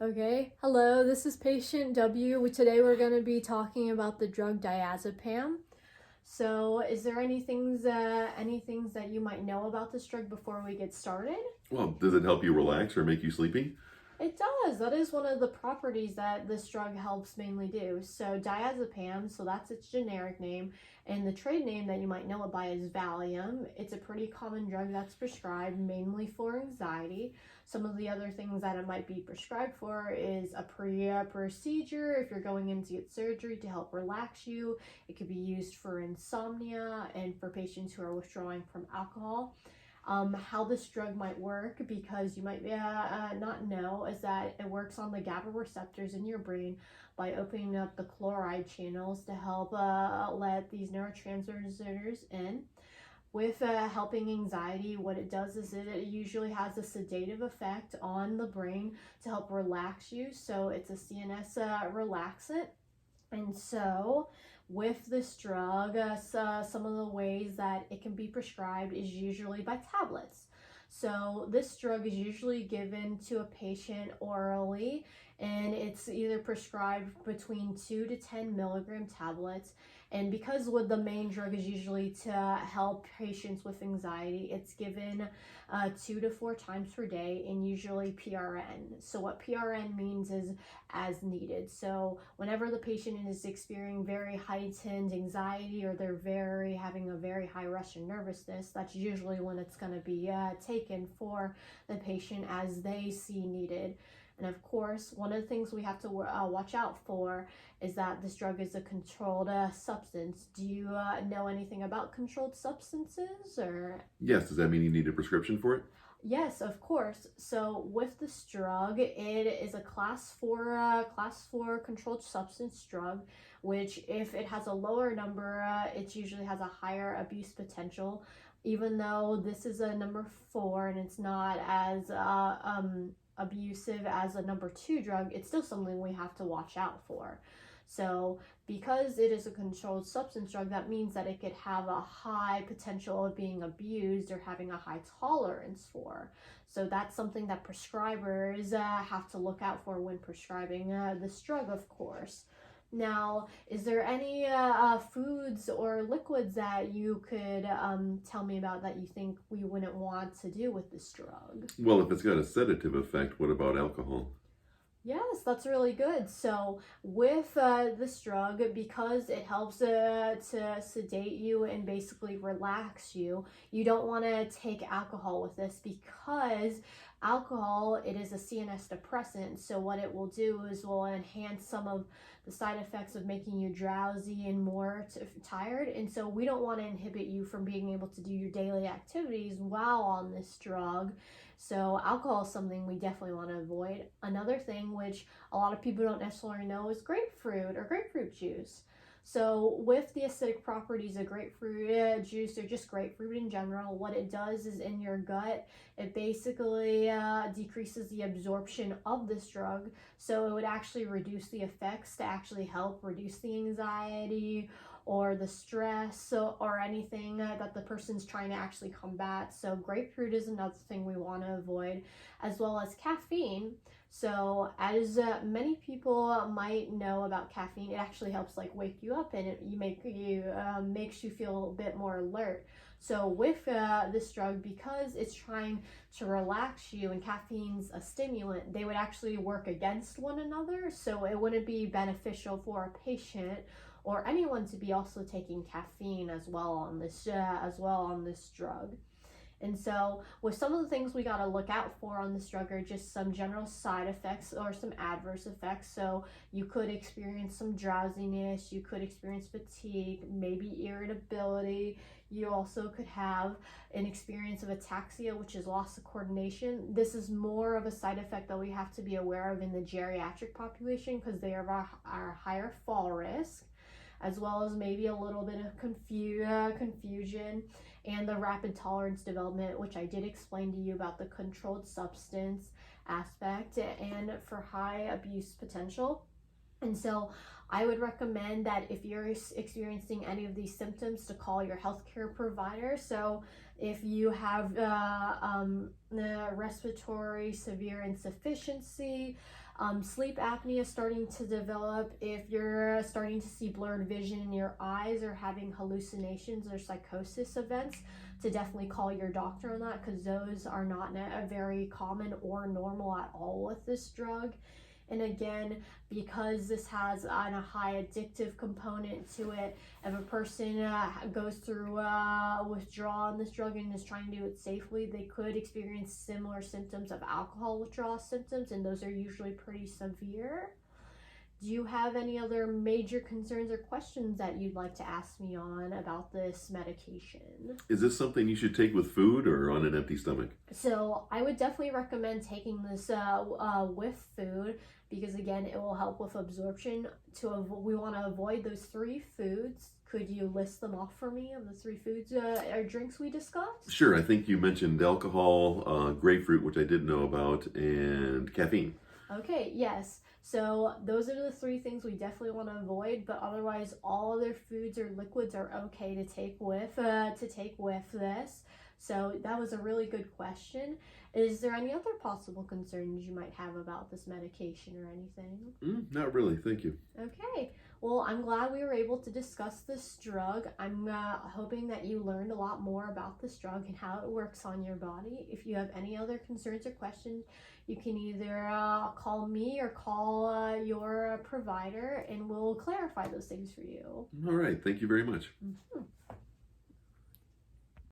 Okay, hello, this is patient W. Today we're going to be talking about the drug diazepam. So, is there any things that you might know about this drug before we get started? Well, does it help you relax or make you sleepy? It does. That is one of the properties that this drug helps mainly do. So diazepam, so that's its generic name, and the trade name that you might know it by is Valium. It's a pretty common drug that's prescribed mainly for anxiety. Some of the other things that it might be prescribed for is a procedure if you're going in to get surgery to help relax you. It could be used for insomnia and for patients who are withdrawing from alcohol. How this drug might work, because you might not know, is that it works on the GABA receptors in your brain by opening up the chloride channels to help let these neurotransmitters in. With helping anxiety, what it does is it usually has a sedative effect on the brain to help relax you. So it's a CNS relaxant. And so, with this drug, some of the ways that it can be prescribed is usually by tablets. So, this drug is usually given to a patient orally, and it's either prescribed between 2 to 10 milligram tablets. And because what the main drug is usually to help patients with anxiety, it's given 2 to 4 times per day, and usually PRN. So, what PRN means is as needed. So whenever the patient is experiencing very heightened anxiety, or they're having a very high rush of nervousness, that's usually when it's going to be taken for the patient as they see needed. And of course, one of the things we have to watch out for is that this drug is a controlled substance. Do you know anything about controlled substances, or? Yes, does that mean you need a prescription for it? Yes, of course. So with this drug, it is a class 4 controlled substance drug, which if it has a lower number, it usually has a higher abuse potential. Even though this is a number 4 and it's not as abusive as a number 2 drug, it's still something we have to watch out for. So because it is a controlled substance drug, that means that it could have a high potential of being abused or having a high tolerance for. So that's something that prescribers have to look out for when prescribing this drug, of course. Now, is there any foods or liquids that you could tell me about that you think we wouldn't want to do with this drug? Well, if it's got a sedative effect, what about alcohol? Yes, that's really good. So with this drug, because it helps to sedate you and basically relax you, you don't want to take alcohol with this, because alcohol, it is a CNS depressant. So what it will do is will enhance some of the side effects of making you drowsy and more tired. And so we don't want to inhibit you from being able to do your daily activities while on this drug. So alcohol is something we definitely want to avoid. Another thing which a lot of people don't necessarily know is grapefruit or grapefruit juice. So with the acidic properties of grapefruit juice, or just grapefruit in general, what it does is in your gut, it basically decreases the absorption of this drug. So it would actually reduce the effects to actually help reduce the anxiety or the stress or anything that the person's trying to actually combat. So grapefruit is another thing we want to avoid, as well as caffeine. So as many people might know about caffeine, it actually helps like wake you up, and makes you feel a bit more alert. So with this drug, because it's trying to relax you and caffeine's a stimulant, they would actually work against one another. So it wouldn't be beneficial for a patient or anyone to be also taking caffeine as well on this drug. And so with some of the things we got to look out for on this drug are just some general side effects or some adverse effects. So you could experience some drowsiness, you could experience fatigue, maybe irritability. You also could have an experience of ataxia, which is loss of coordination. This is more of a side effect that we have to be aware of in the geriatric population, because they are higher fall risk, as well as maybe a little bit of confusion, and the rapid tolerance development, which I did explain to you about the controlled substance aspect, and for high abuse potential. And so I would recommend that if you're experiencing any of these symptoms to call your healthcare provider. So if you have the respiratory severe insufficiency, sleep apnea starting to develop, if you're starting to see blurred vision in your eyes or having hallucinations or psychosis events, to definitely call your doctor on that, because those are not very common or normal at all with this drug. And again, because this has a high addictive component to it, if a person goes through withdrawal on this drug and is trying to do it safely, they could experience similar symptoms of alcohol withdrawal symptoms, and those are usually pretty severe. Do you have any other major concerns or questions that you'd like to ask me on about this medication? Is this something you should take with food or on an empty stomach? So I would definitely recommend taking this with food, because again, it will help with absorption. We want to avoid those 3 foods. Could you list them off for me of the 3 foods or drinks we discussed? Sure, I think you mentioned alcohol, grapefruit, which I didn't know about, and caffeine. Okay, yes. So those are the 3 things we definitely want to avoid, but otherwise all other foods or liquids are okay to take with this. So that was a really good question. Is there any other possible concerns you might have about this medication or anything? Not really, thank you. Okay, well, I'm glad we were able to discuss this drug. I'm hoping that you learned a lot more about this drug and how it works on your body. If you have any other concerns or questions, you can either call me or call your provider, and we'll clarify those things for you. All right, thank you very much. Mhm.